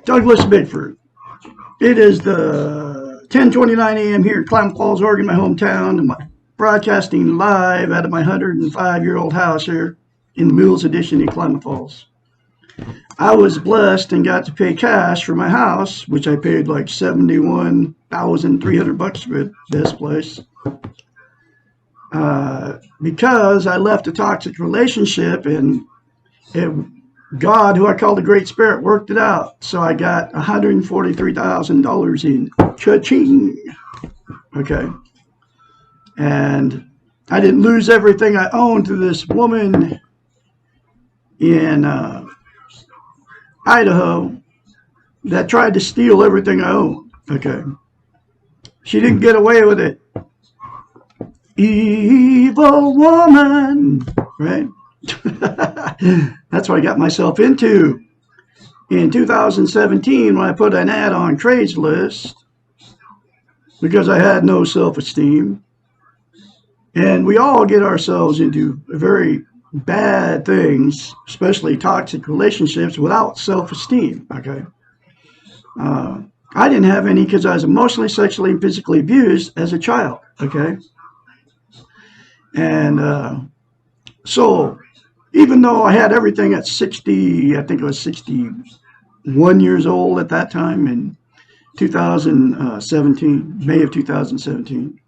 Douglas Bickford. It is the 10:29 a.m. here in Klamath Falls, Oregon, my hometown. I'm broadcasting live out of my 105-year-old house here in the Mules Edition in Klamath Falls. I was blessed and got to pay cash for my house, which I paid like $71,300 for this place. Because I left a toxic relationship and God, who I call the Great Spirit, worked it out. So I got $143,000 in cha-ching. Okay. And I didn't lose everything I owned to this woman in Idaho that tried to steal everything I owned. Okay. She didn't get away with it. Evil woman, right? That's what I got myself into in 2017 when I put an ad on Craigslist because I had no self-esteem. And we all get ourselves into very bad things, especially toxic relationships, without self-esteem. Okay. I didn't have any because I was emotionally, sexually, and physically abused as a child. Okay. And so even though I had everything at 60, I think I was 61 years old at that time in 2017, May of 2017.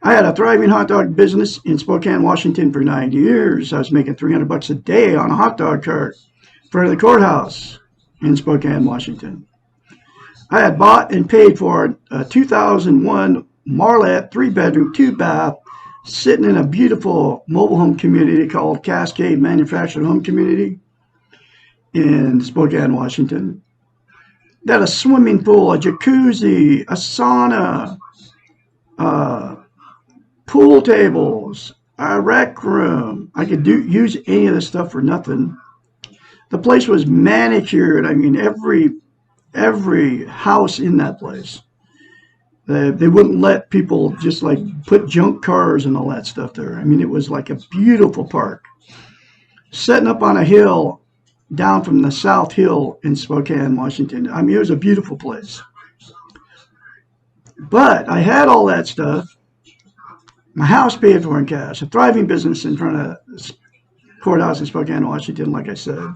I had a thriving hot dog business in Spokane, Washington for 90 years. I was making $300 a day on a hot dog cart in front of the courthouse in Spokane, Washington. I had bought and paid for a 2001 Marlette 3-bedroom, 2-bath, sitting in a beautiful mobile home community called Cascade Manufactured Home Community in Spokane, Washington. They had a swimming pool, a jacuzzi, a sauna, pool tables, a rec room. I could use any of this stuff for nothing. The place was manicured. I mean, every house in that place. They wouldn't let people just like put junk cars and all that stuff there. I mean, it was like a beautiful park. Setting up on a hill down from the South Hill in Spokane, Washington. I mean, it was a beautiful place. But I had all that stuff. My house paid for in cash. A thriving business in front of the courthouse in Spokane, Washington, like I said.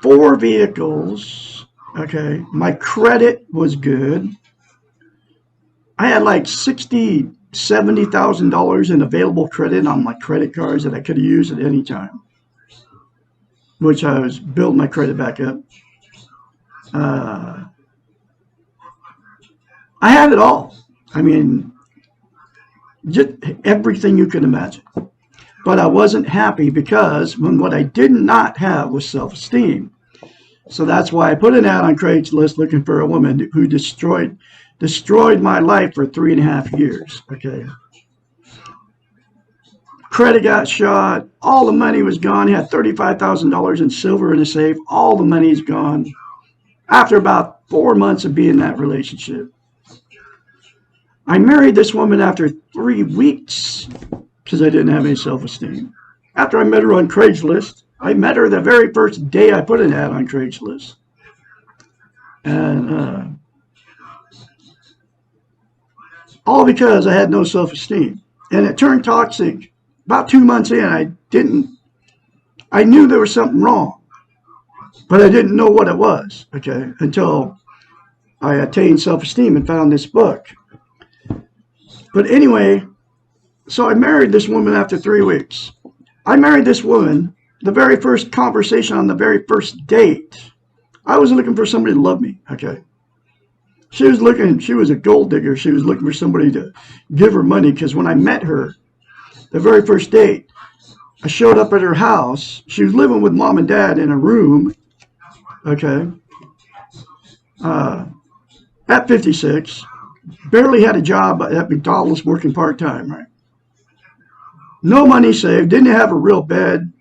4 vehicles. Okay. My credit was good. I had like $60,000, $70,000 in available credit on my credit cards that I could have used at any time, which I was building my credit back up. I had it all. I mean, just everything you could imagine. But I wasn't happy because what I did not have was self-esteem. So that's why I put an ad on Craigslist looking for a woman who destroyed my life for 3.5 years. Okay. Credit got shot. All the money was gone. He had $35,000 in silver in a safe. All the money's gone after about 4 months of being in that relationship. I married this woman after 3 weeks because I didn't have any self-esteem. After I met her on Craigslist, I met her the very first day I put an ad on Craigslist. And all because I had no self-esteem. And it turned toxic. About 2 months in, I knew there was something wrong, but I didn't know what it was, okay, until I attained self-esteem and found this book. But anyway, so I married this woman after 3 weeks. I married this woman, the very first conversation on the very first date. I was looking for somebody to love me, okay. She was a gold digger. She was looking for somebody to give her money because when I met her, the very first date, I showed up at her house. She was living with mom and dad in a room, okay, at 56, barely had a job at McDonald's working part-time, right? No money saved, didn't have a real bed.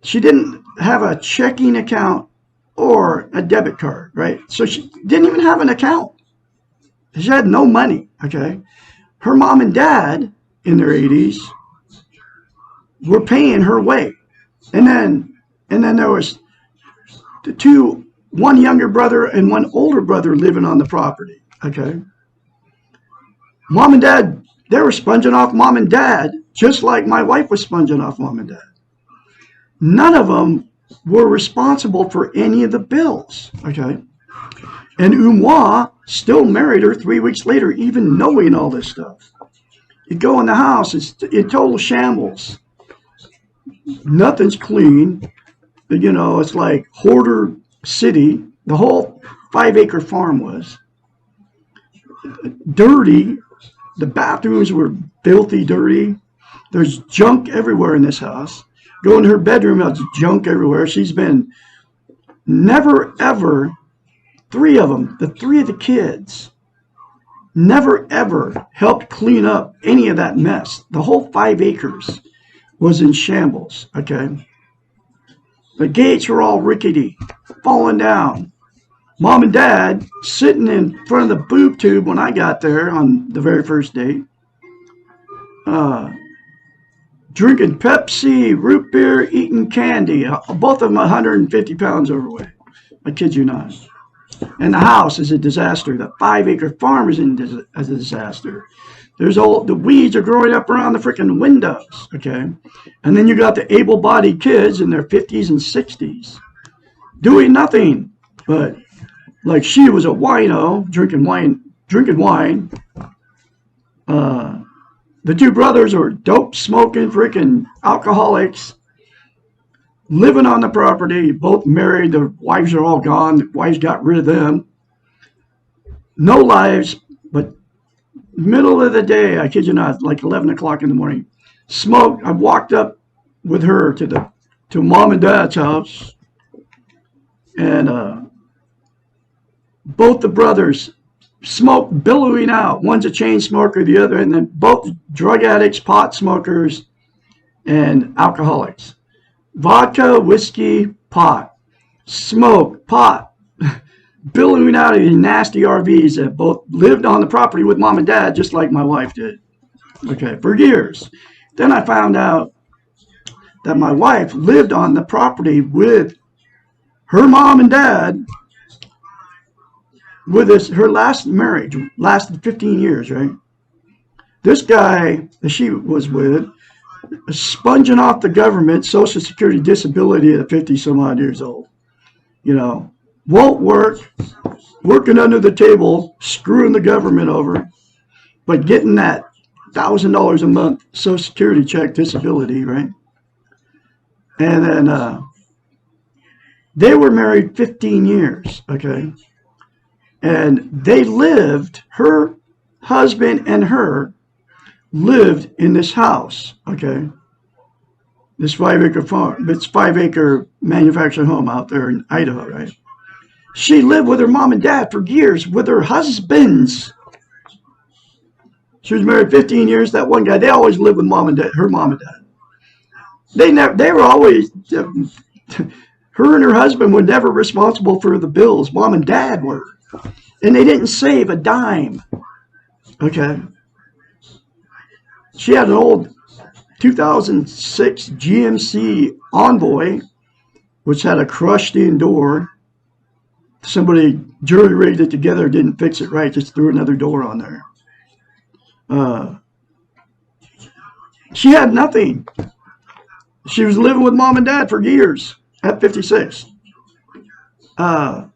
She didn't have a checking account or a debit card, right? So she didn't even have an account. She had no money, okay? Her mom and dad in their 80s were paying her way. And then there was the 2 one younger brother and one older brother living on the property. Okay. Mom and dad, they were sponging off mom and dad, just like my wife was sponging off mom and dad. None of them were responsible for any of the bills. Okay. And Umois still married her 3 weeks later, even knowing all this stuff. You go in the house, it's in total shambles. Nothing's clean. You know, it's like hoarder city. The whole 5-acre farm was dirty. The bathrooms were filthy dirty. There's junk everywhere in this house. Go in her bedroom, there's junk everywhere. She's been never ever, three of them, the three of the kids, never ever helped clean up any of that mess. The whole 5 acres was in shambles, okay? The gates were all rickety, falling down. Mom and dad sitting in front of the boob tube when I got there on the very first date. Drinking Pepsi, root beer, eating candy. Both of them 150 pounds overweight. I kid you not. And the house is a disaster. The 5-acre farm is a disaster. There's the weeds are growing up around the freaking windows, okay? And then you got the able-bodied kids in their 50s and 60s doing nothing but, like, she was a wino, drinking wine. The two brothers are dope smoking freaking alcoholics, living on the property, both married. Their wives are all gone. The wives got rid of them. No lives, but middle of the day, I kid you not, like 11 o'clock in the morning, smoke. I walked up with her to mom and dad's house, and both the brothers smoke billowing out. One's a chain smoker, the other, and then both drug addicts, pot smokers, and alcoholics. Vodka, whiskey, pot. Smoke, pot. Billowing out of these nasty RVs that both lived on the property with mom and dad, just like my wife did. Okay, for years. Then I found out that my wife lived on the property with her mom and dad with her last marriage, lasted 15 years, right? This guy that she was with, sponging off the government, Social Security disability at 50 some odd years old. You know, won't work, working under the table, screwing the government over, but getting that $1,000 a month Social Security check disability, right? And then they were married 15 years, okay? And they lived, her husband and her lived in this house, okay? This 5-acre farm, it's 5-acre manufactured home out there in Idaho, right? She lived with her mom and dad for years with her husbands. She was married 15 years. That one guy, they always lived with mom and dad, her mom and dad. They were always, her and her husband were never responsible for the bills. Mom and dad were. And they didn't save a dime. Okay. She had an old 2006 GMC Envoy, which had a crushed-in door. Somebody jury-rigged it together, didn't fix it right, just threw another door on there. She had nothing. She was living with mom and dad for years at 56. But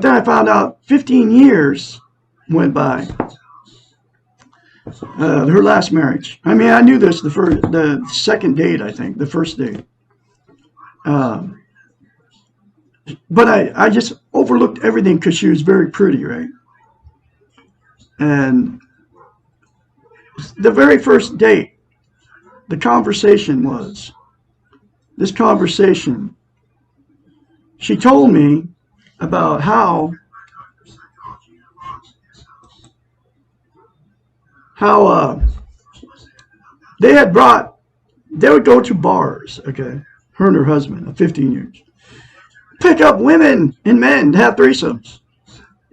then I found out 15 years went by. Her last marriage. I mean, I knew this the second date, I think, the first date. But I just overlooked everything because she was very pretty, right? And the very first date, the conversation was, this conversation, she told me about how they would go to bars, okay, her and her husband of 15 years, pick up women and men to have threesomes.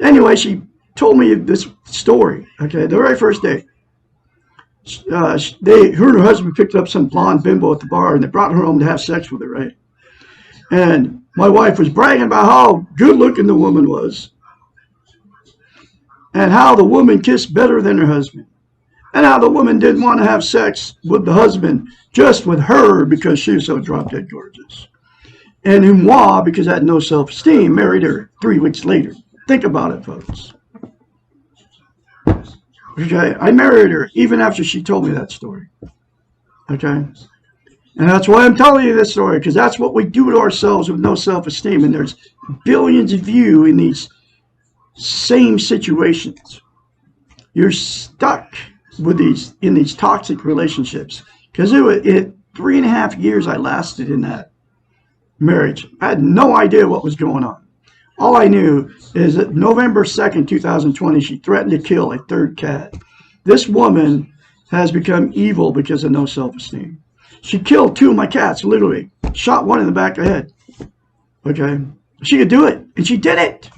Anyway, she told me this story, okay, the very first day. Her and her husband picked up some blonde bimbo at the bar, and they brought her home to have sex with her, right? And My wife was bragging about how good looking the woman was and how the woman kissed better than her husband and how the woman didn't want to have sex with the husband, just with her because she was so drop dead gorgeous. And moi, because I had no self-esteem, married her 3 weeks later. Think about it, folks. Okay, I married her even after she told me that story. Okay, and that's why I'm telling you this story, because that's what we do to ourselves with no self-esteem. And there's billions of you in these same situations. You're stuck with in these toxic relationships, because it 3.5 years I lasted in that marriage. I had no idea what was going on. All I knew is that November 2nd, 2020, she threatened to kill a third cat. This woman has become evil because of no self-esteem. She killed 2 of my cats, literally. Shot one in the back of the head. Okay? She could do it, and she did it.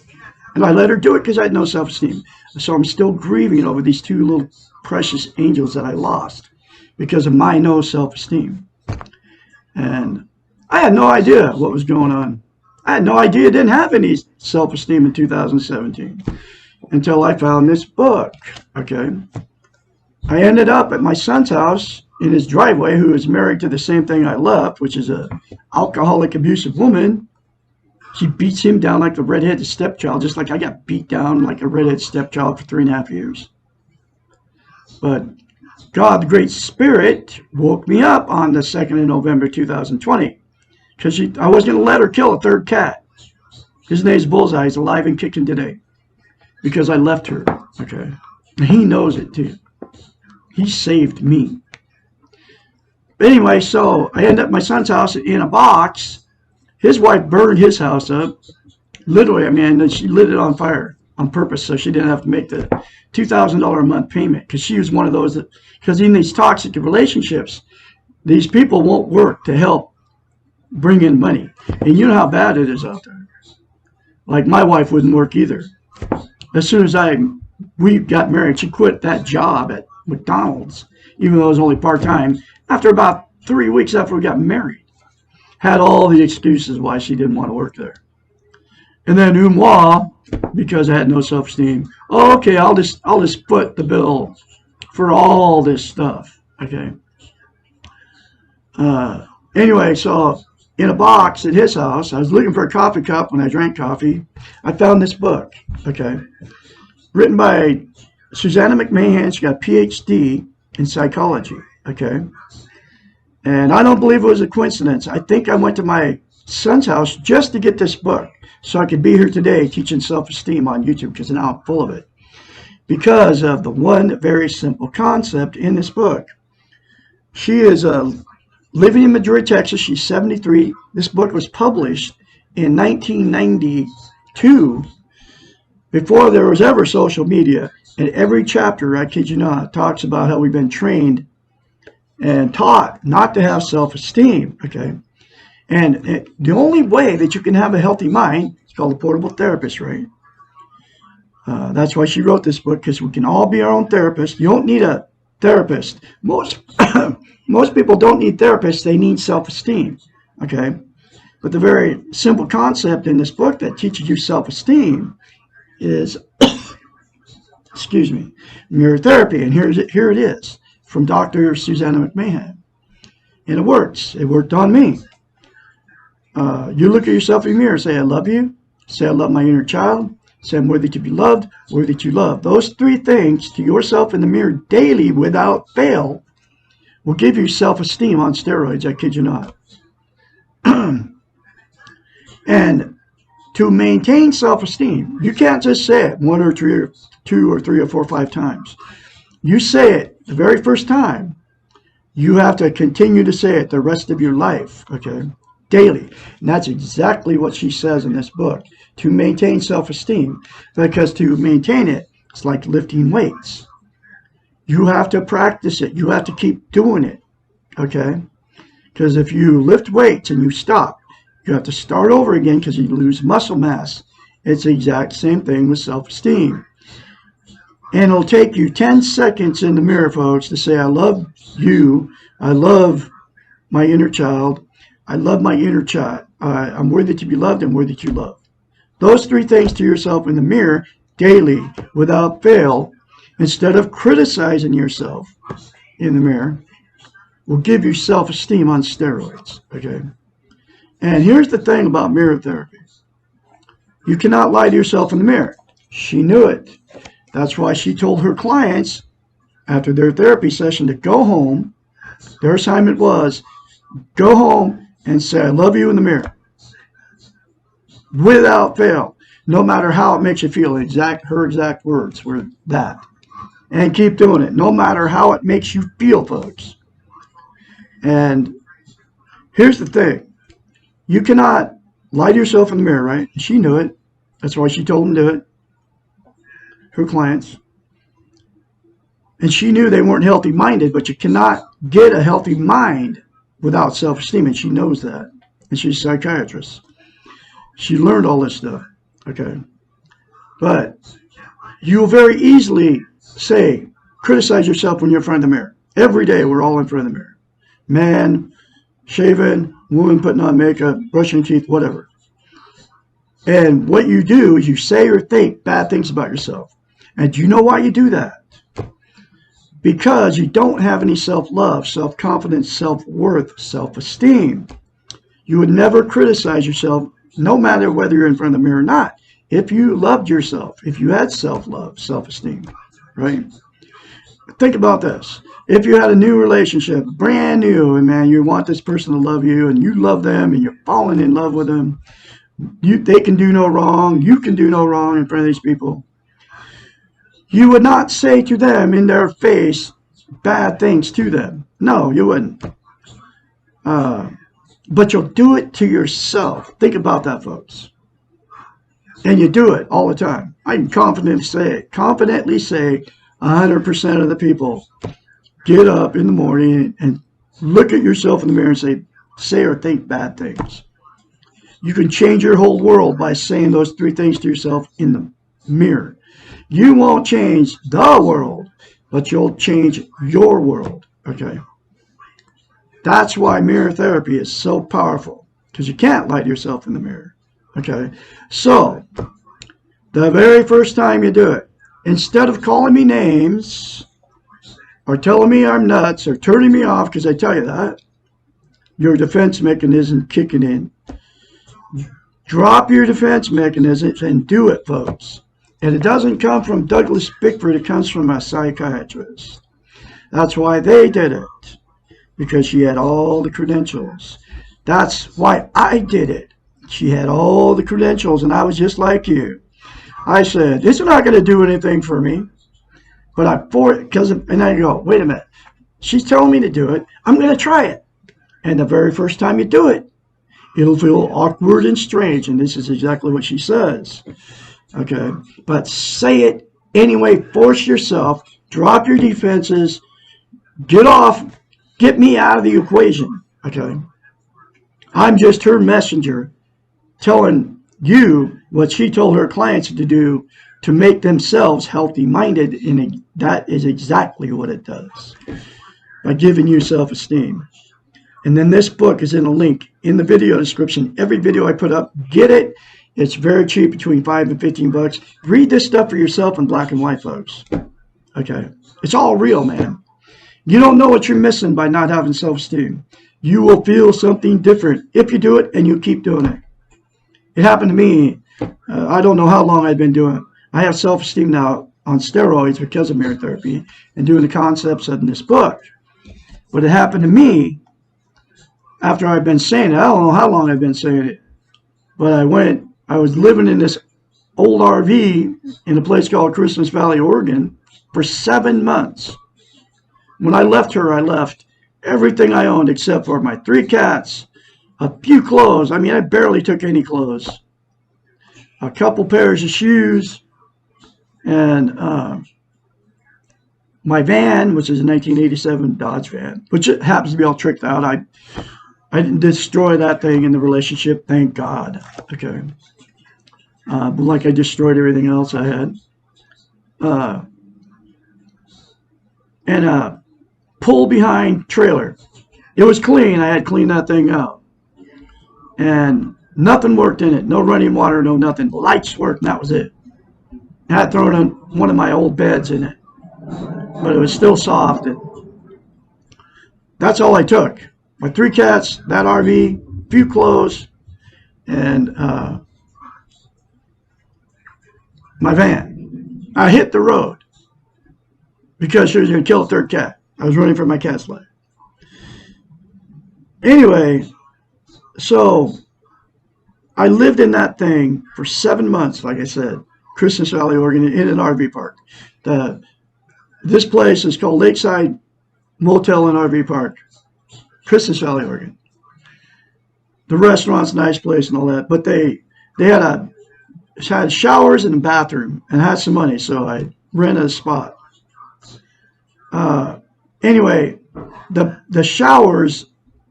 And I let her do it because I had no self-esteem. So I'm still grieving over these 2 little precious angels that I lost because of my no self-esteem. And I had no idea what was going on. I had no idea I didn't have any self-esteem in 2017 until I found this book. Okay? I ended up at my son's house in his driveway, who is married to the same thing I left, which is a alcoholic, abusive woman. She beats him down like the redheaded stepchild, just like I got beat down like a redheaded stepchild for 3.5 years. But God, the Great Spirit, woke me up on the 2nd of November, 2020, because I was going to let her kill a third cat. His name's Bullseye. He's alive and kicking today because I left her. Okay, and he knows it too. He saved me. But anyway, so I ended up at my son's house in a box. His wife burned his house up. Literally, I mean, she lit it on fire on purpose so she didn't have to make the $2,000 a month payment, because she was one of those that, because in these toxic relationships, these people won't work to help bring in money. And you know how bad it is out there. Like my wife wouldn't work either. As soon as we got married, she quit that job at McDonald's, even though it was only part-time, after about 3 weeks after we got married. Had all the excuses why she didn't want to work there. And then moi, because I had no self-esteem, oh, okay, I'll just foot the bill for all this stuff. Okay. Anyway, so in a box at his house, I was looking for a coffee cup when I drank coffee. I found this book. Okay. Written by Susanna McMahon. She got a PhD in psychology. Okay. And I don't believe it was a coincidence. I think I went to my son's house just to get this book so I could be here today teaching self-esteem on YouTube, because now I'm full of it. Because of the one very simple concept in this book. She is living in Madrid, Texas. She's 73. This book was published in 1992, before there was ever social media. And every chapter, I kid you not, talks about how we've been trained and taught not to have self-esteem. Okay. And the only way that you can have a healthy mind is called a portable therapist, right? That's why she wrote this book, because we can all be our own therapist. You don't need a therapist. Most people don't need therapists. They need self-esteem. Okay. But the very simple concept in this book that teaches you self-esteem is, excuse me, mirror therapy. And here it is from Dr. Susanna McMahon. And it works. It worked on me. You look at yourself in the mirror, say, I love you. Say, I love my inner child. Say, I'm worthy to be loved, worthy to love. Those 3 things to yourself in the mirror daily without fail will give you self-esteem on steroids. I kid you not. And to maintain self-esteem, you can't just say it 1 or 2 or 3 or 4 or 5 times. You say it the very first time. You have to continue to say it the rest of your life, okay, daily. And that's exactly what she says in this book, to maintain self-esteem. Because to maintain it, it's like lifting weights. You have to practice it. You have to keep doing it, okay? Because if you lift weights and you stop, you have to start over again because you lose muscle mass. It's the exact same thing with self-esteem. And it'll take you 10 seconds in the mirror, folks, to say, I love you. I love my inner child. I love my inner child. I'm worthy to be loved and worthy to love. Those three things to yourself in the mirror daily without fail, instead of criticizing yourself in the mirror, will give you self-esteem on steroids. Okay. And here's the thing about mirror therapy. You cannot lie to yourself in the mirror. She knew it. That's why she told her clients after their therapy session to go home. Their assignment was go home and say, I love you in the mirror. Without fail. No matter how it makes you feel. Her exact words were that. And keep doing it. No matter how it makes you feel, folks. And here's the thing. You cannot lie to yourself in the mirror, right? She knew it. That's why she told them to do it. Her clients. And she knew they weren't healthy-minded, but you cannot get a healthy mind without self-esteem, and she knows that. And she's a psychiatrist. She learned all this stuff, okay? But you'll very easily criticize yourself when you're in front of the mirror. Every day we're all in front of the mirror. Man, shaving, woman putting on makeup, brushing teeth, whatever. And what you do is you say or think bad things about yourself. And do you know why you do that? Because you don't have any self-love, self-confidence, self-worth, self-esteem. You would never criticize yourself, no matter whether you're in front of the mirror or not. If you loved yourself, if you had self-love, self-esteem, right? Think about this. If you had a new relationship, brand new, and man, you want this person to love you, and you love them, and you're falling in love with them, they can do no wrong, you can do no wrong in front of these people. You would not say to them in their face bad things to them. No, you wouldn't. But you'll do it to yourself. Think about that, folks. And you do it all the time. I can confidently say 100% of the people get up in the morning and look at yourself in the mirror and say or think bad things. You can change your whole world by saying those three things to yourself in the mirror. You won't change the world, but you'll change your world, okay? That's why mirror therapy is so powerful, because you can't lie to yourself in the mirror, okay? So, the very first time you do it, instead of calling me names or telling me I'm nuts or turning me off because I tell you that, your defense mechanism kicking in. Drop your defense mechanisms and do it, folks. And it doesn't come from Douglas Bickford, it comes from a psychiatrist. That's why they did it, because she had all the credentials. That's why I did it. She had all the credentials, and I was just like you. I said, this is not going to do anything for me. But and I go, wait a minute. She's telling me to do it. I'm going to try it. And the very first time you do it, it'll feel awkward and strange. And this is exactly what she says. Okay, but say it anyway. Force yourself. Drop your defenses. Get me out of the equation. Okay, I'm just her messenger, telling you what she told her clients to do to make themselves healthy-minded, and that is exactly what it does by giving you self-esteem. And then this book is in a link in the video description. Every video I put up, get it. It's very cheap, between $5 and $15. Read this stuff for yourself in black and white, folks. Okay. It's all real, man. You don't know what you're missing by not having self-esteem. You will feel something different if you do it and you keep doing it. It happened to me. I don't know how long I've been doing it. I have self-esteem now on steroids because of mirror therapy and doing the concepts in this book. But it happened to me after I've been saying it. I don't know how long I've been saying it. But I was living in this old RV in a place called Christmas Valley, Oregon for 7 months. When I left her, I left everything I owned except for my 3 cats, a few clothes. I mean, I barely took any clothes. A couple pairs of shoes, and my van, which is a 1987 Dodge van, which happens to be all tricked out. I didn't destroy that thing in the relationship, thank God. Okay. But like I destroyed everything else I had. And a pull behind trailer. It was clean. I had cleaned that thing out. and nothing worked in it. No running water, no nothing. The lights worked, and that was it. I had thrown in one of my old beds in it, but it was still soft. And that's all I took. My 3 cats, that RV, a few clothes, and my van. I hit the road because she was going to kill a 3rd cat. I was running for my cat's life. Anyway, so I lived in that thing for 7 months, like I said, Christmas Valley, Oregon, in an RV park. This place is called Lakeside Motel and RV Park, Christmas Valley, Oregon. The restaurant's a nice place and all that, but they had showers and a bathroom and had some money, so I rented a spot. Anyway, the showers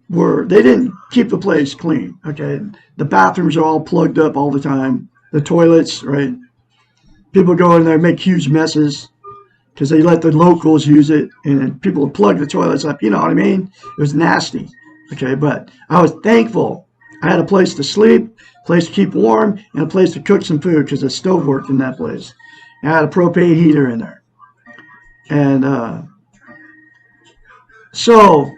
they didn't keep the place clean. Okay, the bathrooms are all plugged up all the time. The toilets, right? People go in there and make huge messes because they let the locals use it, and people would plug the toilets up. You know what I mean? It was nasty. Okay, but I was thankful. I had a place to sleep, a place to keep warm, and a place to cook some food because the stove worked in that place. I had a propane heater in there. And so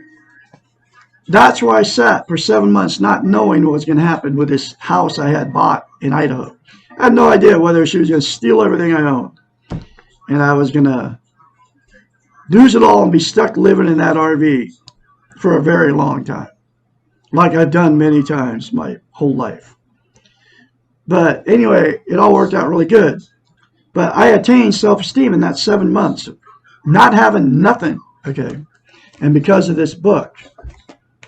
that's where I sat for 7 months, not knowing what was going to happen with this house I had bought in Idaho. I had no idea whether she was going to steal everything I owned, and I was going to lose it all and be stuck living in that RV for a very long time, like I've done many times my whole life. But anyway, it all worked out really good. But I attained self-esteem in that 7 months, not having nothing, okay? And because of this book,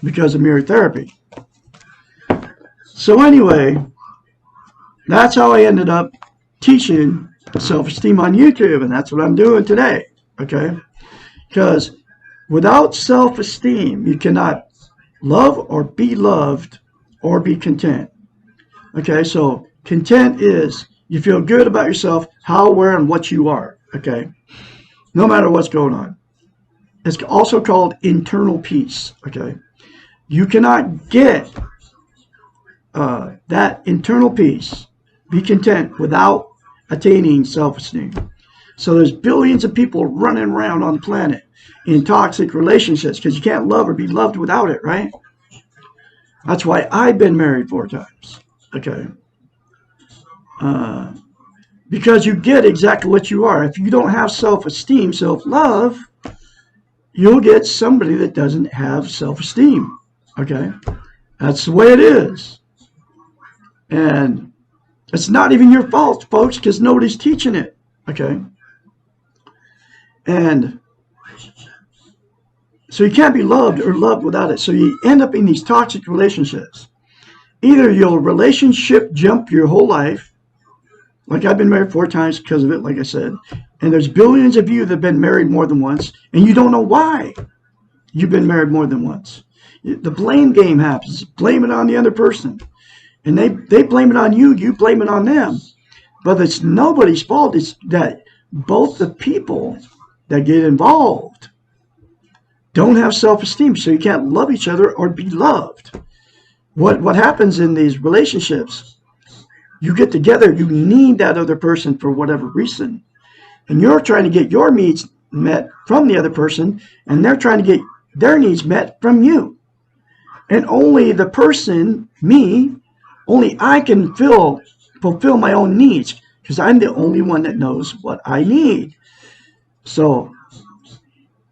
because of mirror therapy. So anyway, that's how I ended up teaching self-esteem on YouTube, and that's what I'm doing today, okay? Because without self-esteem, you cannot love or be loved or be content. Okay, so content is you feel good about yourself, how, where, and what you are, okay? No matter what's going on. It's also called internal peace, okay? You cannot get that internal peace, be content, without attaining self-esteem. So there's billions of people running around on the planet in toxic relationships because you can't love or be loved without it, right? That's why I've been married 4 times, okay? Because you get exactly what you are. If you don't have self-esteem, self-love, you'll get somebody that doesn't have self-esteem, okay? That's the way it is. And it's not even your fault, folks, because nobody's teaching it, okay? And so you can't be loved or loved without it. So you end up in these toxic relationships. Either you'll relationship jump your whole life, like I've been married 4 times because of it, like I said, and there's billions of you that have been married more than once, and you don't know why you've been married more than once. The blame game happens. Blame it on the other person. And they blame it on you, you blame it on them. But it's nobody's fault. It's that both the people that get involved don't have self-esteem, so you can't love each other or be loved. What happens in these relationships, you get together, you need that other person for whatever reason. And you're trying to get your needs met from the other person, and they're trying to get their needs met from you. And only the person, me, only I can fulfill my own needs because I'm the only one that knows what I need. So,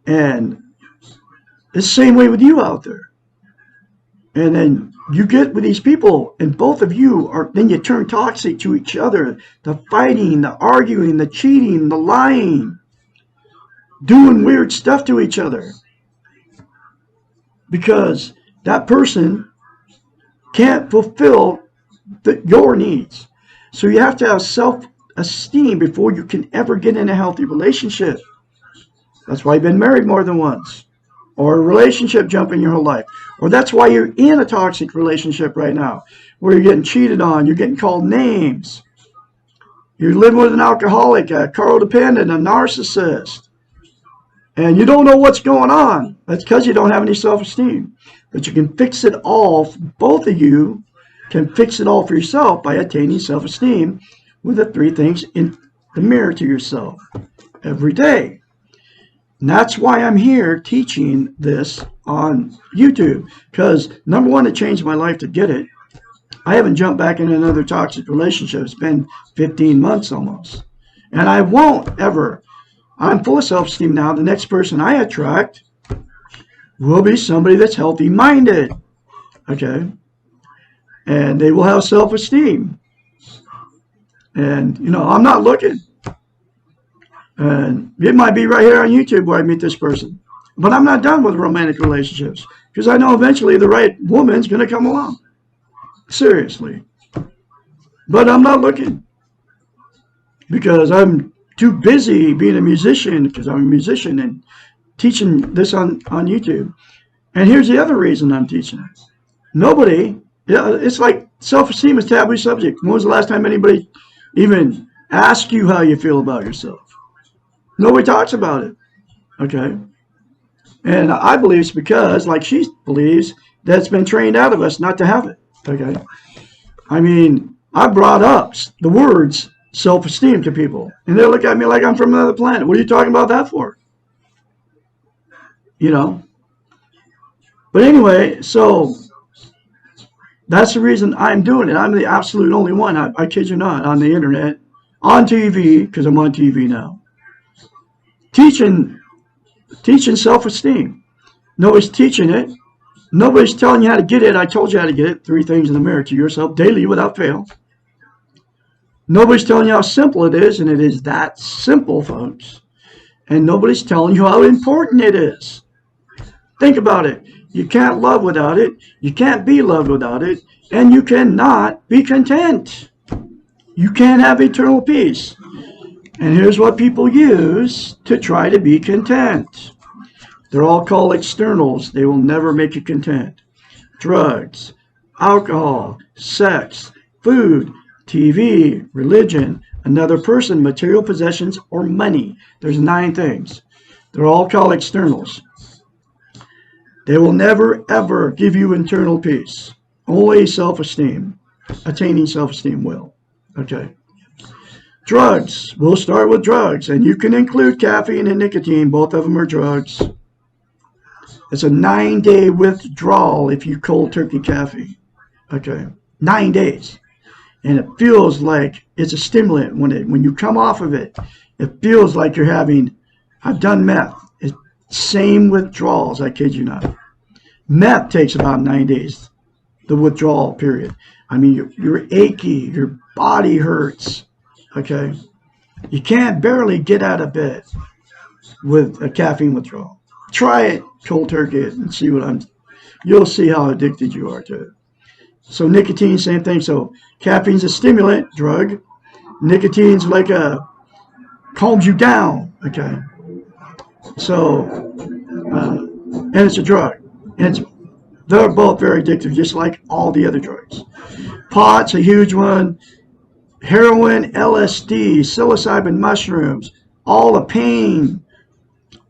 and it's the same way with you out there. And then you get with these people, and both of you then you turn toxic to each other. The fighting, the arguing, the cheating, the lying, doing weird stuff to each other. Because that person can't fulfill your needs. So you have to have self-esteem before you can ever get in a healthy relationship. That's why you've been married more than once. Or a relationship jumping your whole life. Or that's why you're in a toxic relationship right now, where you're getting cheated on, you're getting called names. You're living with an alcoholic, a codependent, a narcissist. And you don't know what's going on. That's because you don't have any self-esteem. But you can fix it all, both of you, can fix it all for yourself by attaining self-esteem with the 3 things in the mirror to yourself every day. And that's why I'm here teaching this on YouTube, because number one, it changed my life to get it. I haven't jumped back into another toxic relationship. It's been 15 months almost. And I won't ever. I'm full of self-esteem now. The next person I attract will be somebody that's healthy-minded. Okay? And they will have self-esteem. And, you know, I'm not looking. And it might be right here on YouTube where I meet this person. But I'm not done with romantic relationships, because I know eventually the right woman's going to come along. Seriously. But I'm not looking, because I'm too busy being a musician, because I'm a musician and teaching this on YouTube. And here's the other reason I'm teaching it. Nobody, it's like self-esteem is a taboo subject. When was the last time anybody even asked you how you feel about yourself? Nobody talks about it. Okay? And I believe it's because, like she believes, that it's been trained out of us not to have it. Okay? I mean, I brought up the words self-esteem to people, and they look at me like I'm from another planet. What are you talking about that for? You know? But anyway, so that's the reason I'm doing it. I'm the absolute only one, I kid you not, on the internet, on TV, because I'm on TV now, teaching self-esteem. Nobody's teaching it. Nobody's telling you how to get it. I told you how to get it. 3 things in the mirror to yourself daily without fail. Nobody's telling you how simple it is, and it is that simple, folks. And nobody's telling you how important it is. Think about it. You can't love without it. You can't be loved without it. And you cannot be content. You can't have eternal peace. And here's what people use to try to be content. They're all called externals. They will never make you content. Drugs, alcohol, sex, food, TV, religion, another person, material possessions, or money. There's 9 things. They're all called externals. They will never, ever give you internal peace. Only self-esteem. Attaining self-esteem will. Okay. Drugs. We'll start with drugs. And you can include caffeine and nicotine. Both of them are drugs. It's a 9-day withdrawal if you cold turkey caffeine. Okay. 9 days. And it feels like it's a stimulant. When you come off of it, it feels like you're having, I've done meth. It's same withdrawals, I kid you not. Meth takes about 9 days, the withdrawal period. I mean, you're achy, your body hurts, okay? You can't barely get out of bed with a caffeine withdrawal. Try it, cold turkey it, and see you'll see how addicted you are to it. So nicotine, same thing. So caffeine's a stimulant drug. Nicotine's like calms you down, okay? So, and it's a drug. And they're both very addictive, just like all the other drugs. Pot's a huge one. Heroin, LSD, psilocybin mushrooms, all the pain,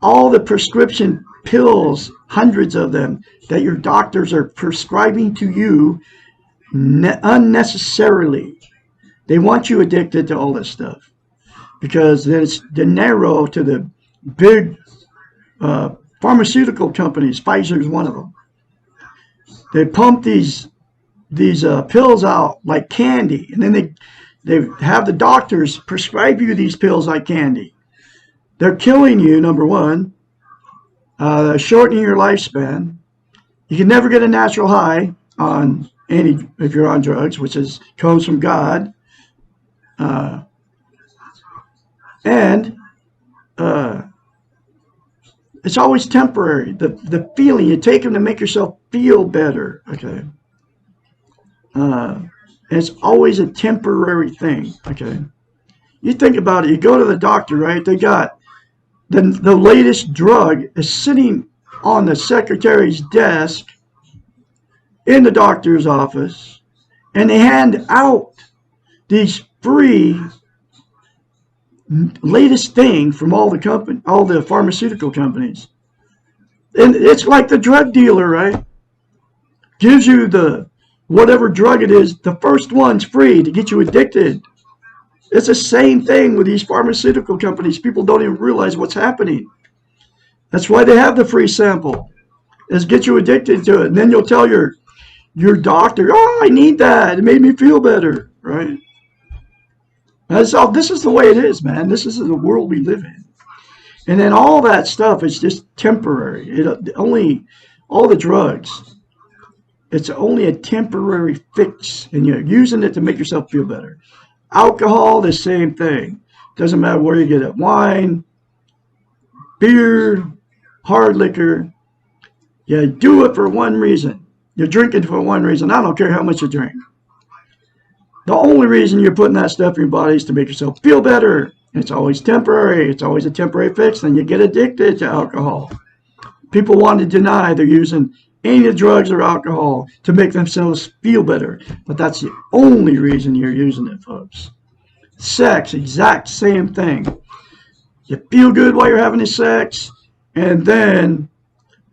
all the prescription pills, hundreds of them, that your doctors are prescribing to you unnecessarily. They want you addicted to all this stuff because it's dinero to the big pharmaceutical companies. Pfizer is one of them. They pump these pills out like candy, and then they have the doctors prescribe you these pills like candy. They're killing you, number one, shortening your lifespan. You can never get a natural high on if you're on drugs, which comes from God. And it's always temporary. The feeling, you take them to make yourself feel better. Okay. And it's always a temporary thing. Okay. You think about it. You go to the doctor, right? They got the latest drug is sitting on the secretary's desk in the doctor's office, and they hand out these free latest thing from all the pharmaceutical companies. And it's like the drug dealer, right? Gives you the whatever drug it is, the first one's free to get you addicted. It's the same thing with these pharmaceutical companies. People don't even realize what's happening. That's why they have the free sample, is get you addicted to it. And then you'll tell your doctor, oh, I need that. It made me feel better, right? That's all. This is the way it is, man. This is the world we live in. And then all that stuff is just temporary. All the drugs, it's only a temporary fix, and you're using it to make yourself feel better. Alcohol, the same thing. Doesn't matter where you get it. Wine, beer, hard liquor. You do it for one reason. You're drinking for one reason. I don't care how much you drink. The only reason you're putting that stuff in your body is to make yourself feel better. It's always temporary. It's always a temporary fix. Then you get addicted to alcohol. People want to deny they're using any drugs or alcohol to make themselves feel better. But that's the only reason you're using it, folks. Sex, exact same thing. You feel good while you're having sex, and then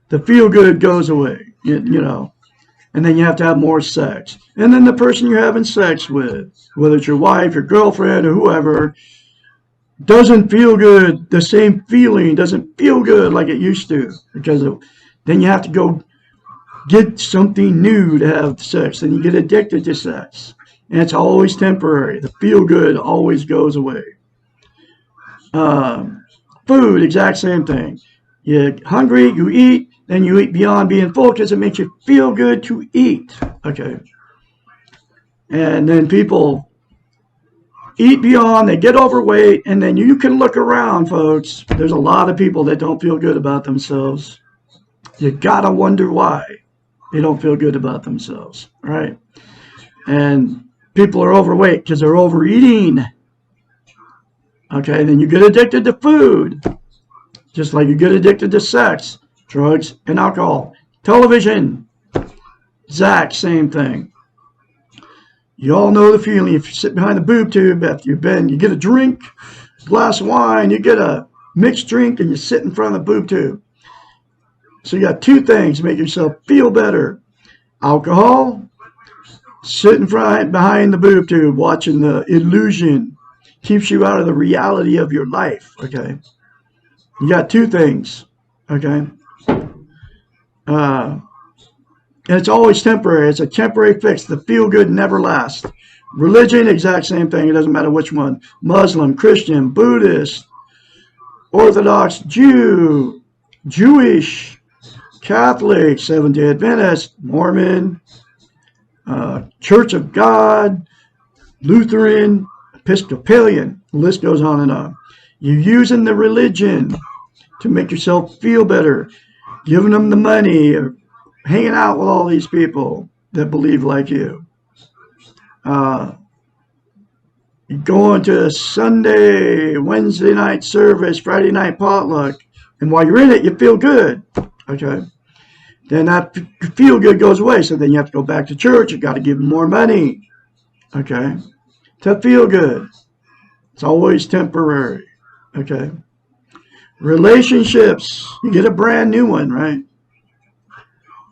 the feel good goes away, you know. And then you have to have more sex. And then the person you're having sex with, whether it's your wife, your girlfriend, or whoever, doesn't feel good. The same feeling doesn't feel good like it used to. Because then you have to go get something new to have sex. And you get addicted to sex. And it's always temporary. The feel good always goes away. Food, exact same thing. You're hungry, you eat, then you eat beyond being full because it makes you feel good to eat. Okay. And then people eat beyond, they get overweight, and then you can look around, folks. There's a lot of people that don't feel good about themselves. You gotta wonder why they don't feel good about themselves, right? And people are overweight because they're overeating. Okay, then you get addicted to food. Just like you get addicted to sex, drugs, and alcohol. Television, exact same thing. You all know the feeling. If you sit behind the boob tube after you get a drink, glass of wine, you get a mixed drink, and you sit in front of the boob tube. So you got two things to make yourself feel better. Alcohol, sitting behind the boob tube, watching the illusion, keeps you out of the reality of your life, okay? You got two things, okay? And it's always temporary. It's a temporary fix. The feel-good never lasts. Religion, exact same thing. It doesn't matter which one. Muslim, Christian, Buddhist, Orthodox, Jew, Jewish, Catholic, Seventh-day Adventist, Mormon, Church of God, Lutheran, Episcopalian. The list goes on and on. You're using the religion to make yourself feel better, giving them the money, or hanging out with all these people that believe like you. You're going to a Sunday, Wednesday night service, Friday night potluck, and while you're in it, you feel good. Okay. Then that feel good goes away, so then you have to go back to church. You got to give them more money. Okay. To feel good. It's always temporary. Okay. Relationships. You get a brand new one, right?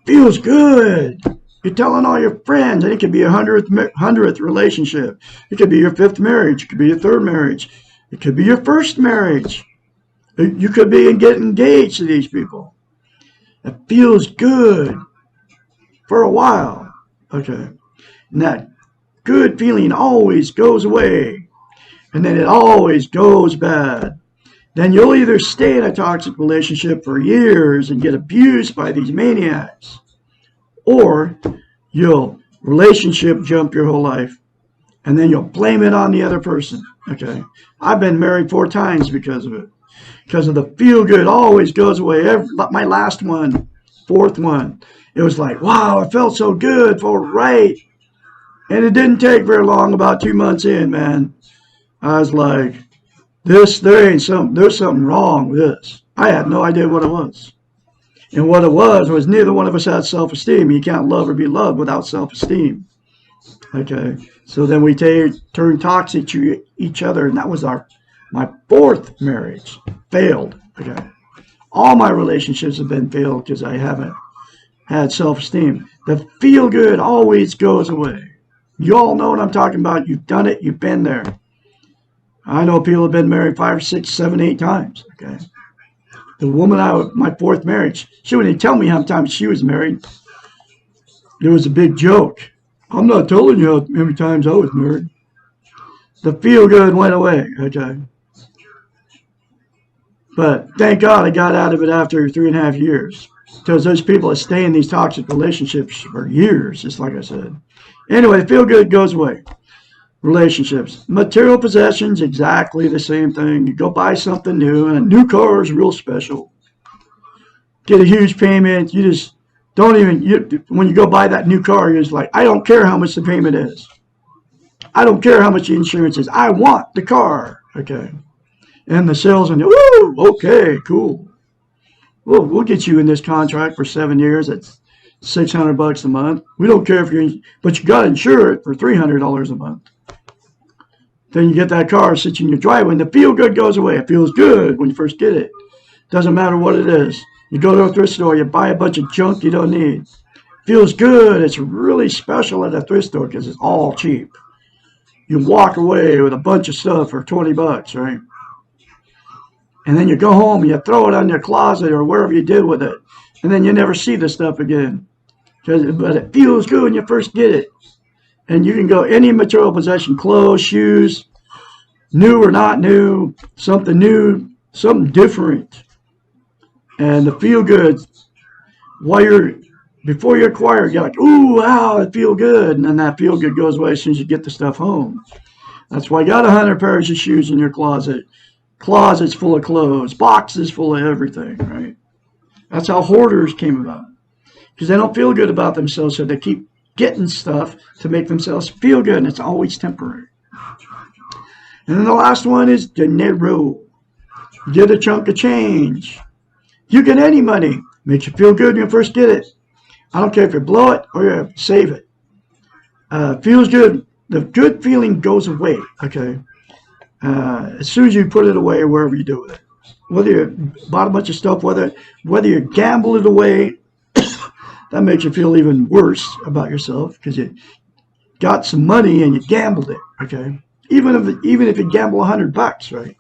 Feels good. You're telling all your friends, and it could be a hundredth relationship. It could be your fifth marriage. It could be your third marriage. It could be your first marriage. You could be getting engaged to these people. It feels good for a while. Okay. And that good feeling always goes away. And then it always goes bad. Then you'll either stay in a toxic relationship for years and get abused by these maniacs, or you'll relationship jump your whole life, and then you'll blame it on the other person. Okay. I've been married 4 times because of it. Because of the feel good always goes away. My last one, 4th one, it was like, wow, I felt so good, felt right. And it didn't take very long, about 2 months in, man. I was like, there's something wrong with this. I had no idea what it was. And what it was neither one of us had self-esteem. You can't love or be loved without self-esteem. Okay. So then we turned toxic to each other, and that was my 4th marriage. Failed. Okay. All my relationships have been failed because I haven't had self-esteem. The feel-good always goes away. You all know what I'm talking about. You've done it. You've been there. I know people have been married 5, 6, 7, 8 times. Okay. The woman my 4th marriage, she wouldn't tell me how many times she was married. It was a big joke. I'm not telling you how many times I was married. The feel-good went away. Okay. But thank God I got out of it after 3.5 years. Because those people that stay in these toxic relationships for years, just like I said. Anyway, the feel-good goes away. Relationships. Material possessions, exactly the same thing. You go buy something new, and a new car is real special. Get a huge payment. You just don't even, when you go buy that new car, you're just like, I don't care how much the payment is. I don't care how much the insurance is. I want the car. Okay. And the salesman, woo, okay, cool. We'll get you in this contract for 7 years. It's $600 a month. We don't care if but you got to insure it for $300 a month. Then you get that car, sits in your driveway, and the feel good goes away. It feels good when you first get it. Doesn't matter what it is. You go to a thrift store, you buy a bunch of junk you don't need. Feels good. It's really special at a thrift store because it's all cheap. You walk away with a bunch of stuff for $20, right? And then you go home and you throw it on your closet or wherever you did with it. And then you never see the stuff again. But it feels good when you first get it. And you can go any material possession, clothes, shoes, new or not new, something different. And the feel good, before you acquire it, you're like, ooh, wow, I feel good. And then that feel good goes away as soon as you get the stuff home. That's why you got 100 pairs of shoes in your closet. Closets full of clothes, boxes full of everything, right? That's how hoarders came about. Because they don't feel good about themselves, so they keep getting stuff to make themselves feel good, and it's always temporary. And then the last one is dinero. Get a chunk of change. You get any money. Makes you feel good when you first get it. I don't care if you blow it or you save it. Feels good. The good feeling goes away, okay? As soon as you put it away, wherever you do with it, whether you bought a bunch of stuff, whether you gamble it away, that makes you feel even worse about yourself because you got some money and you gambled it. Okay, even if you gamble $100, right?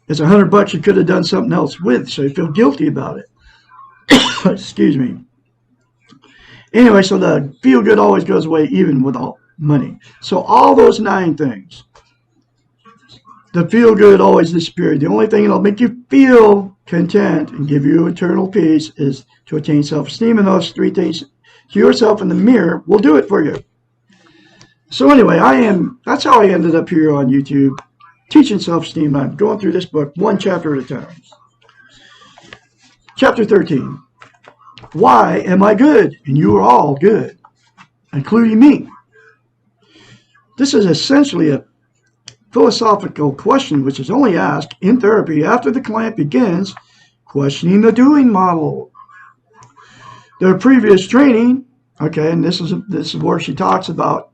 It's $100 you could have done something else with, so you feel guilty about it. Excuse me. Anyway, so the feel good always goes away, even with all money. So all those 9 things. The feel good always disappears. The only thing that'll make you feel content and give you eternal peace is to attain self-esteem, and those 3 things to yourself in the mirror will do it for you. So anyway, that's how I ended up here on YouTube, teaching self-esteem. I'm going through this book one chapter at a time. Chapter 13. Why am I good? And you are all good, including me. This is essentially a philosophical question which is only asked in therapy after the client begins questioning the doing model. Their previous training, okay, and this is where she talks about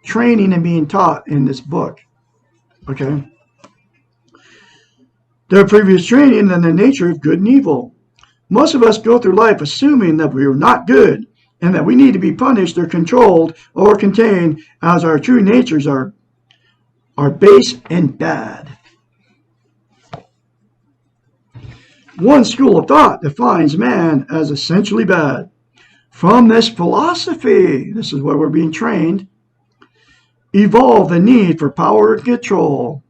training and being taught in this book, okay. Their previous training and the nature of good and evil. Most of us go through life assuming that we are not good and that we need to be punished or controlled or contained, as our true natures are base and bad. One school of thought defines man as essentially bad. From this philosophy, this is where we're being trained, evolved the need for power and control,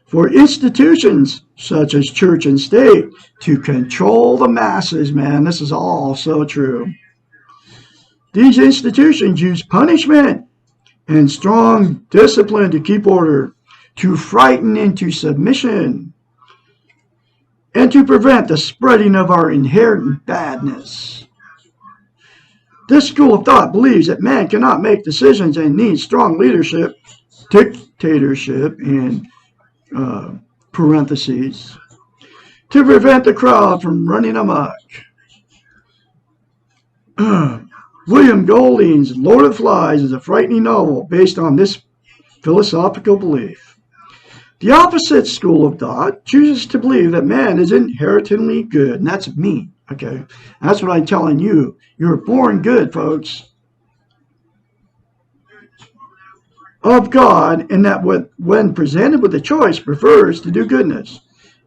for institutions such as church and state to control the masses, man. This is all so true. These institutions use punishment and strong discipline to keep order, to frighten into submission, and to prevent the spreading of our inherent badness. This school of thought believes that man cannot make decisions and needs strong leadership, dictatorship in parentheses, to prevent the crowd from running amok. William Golding's Lord of the Flies is a frightening novel based on this philosophical belief. The opposite school of thought chooses to believe that man is inherently good, and that's me, Okay, that's what I'm telling you. You're born good, folks, of God, and that when presented with a choice, prefers to do goodness,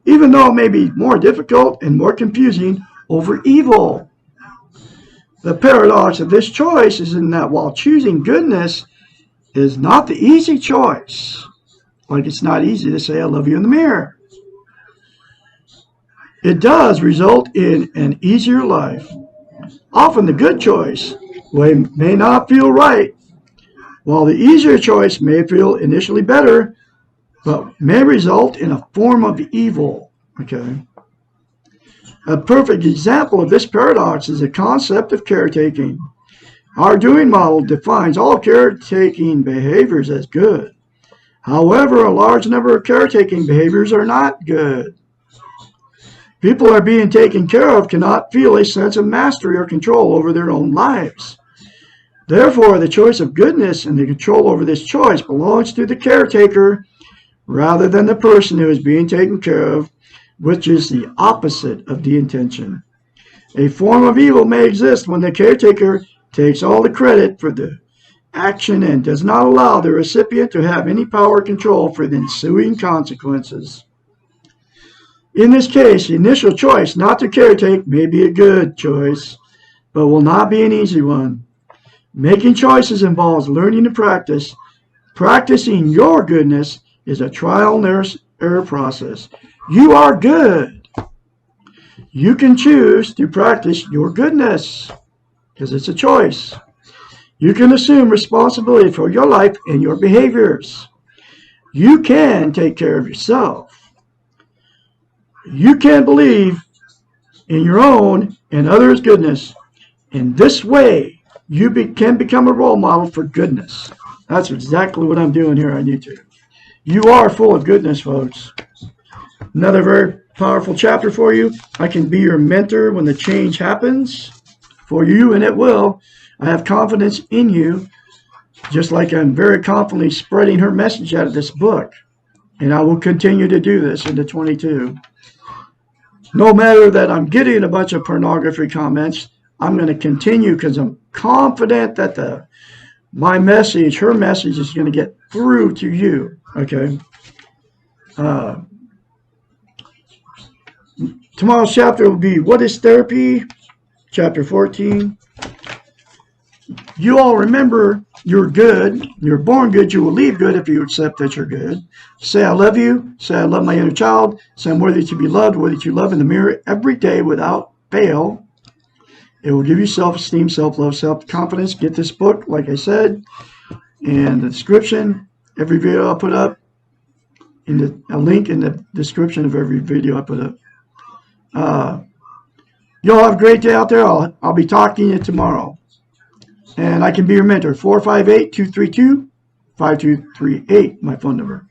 even though it may be more difficult and more confusing over evil. The paradox of this choice is in that while choosing goodness is not the easy choice, like it's not easy to say I love you in the mirror, it does result in an easier life. Often the good choice may not feel right, while the easier choice may feel initially better, but may result in a form of evil. Okay. A perfect example of this paradox is the concept of caretaking. Our doing model defines all caretaking behaviors as good. However, a large number of caretaking behaviors are not good. People are being taken care of cannot feel a sense of mastery or control over their own lives. Therefore, the choice of goodness and the control over this choice belongs to the caretaker rather than the person who is being taken care of, which is the opposite of the intention. A form of evil may exist when the caretaker takes all the credit for the action and does not allow the recipient to have any power or control for the ensuing consequences. In this case, the initial choice not to caretake may be a good choice, but will not be an easy one. Making choices involves learning to practice. Practicing your goodness is a trial and error process. You are good. You can choose to practice your goodness because it's a choice. You can assume responsibility for your life and your behaviors. You can take care of yourself. You can believe in your own and others' goodness. In this way, you can become a role model for goodness. That's exactly what I'm doing here on YouTube. You are full of goodness, folks. Another very powerful chapter for you. I can be your mentor when the change happens for you, and it will. I have confidence in you, just like I'm very confidently spreading her message out of this book. And I will continue to do this into 22. No matter that I'm getting a bunch of pornography comments, I'm going to continue because I'm confident that my message, her message, is going to get through to you. Okay. Tomorrow's chapter will be What is Therapy? Chapter 14. You all remember you're good. You're born good. You will leave good if you accept that you're good. Say I love you. Say I love my inner child. Say I'm worthy to be loved, worthy to love in the mirror every day without fail. It will give you self-esteem, self-love, self-confidence. Get this book, like I said, and the description. Every video I put up, a link in the description of every video I put up. Y'all have a great day out there. I'll be talking to you tomorrow. And I can be your mentor. 458-232-5238, my phone number.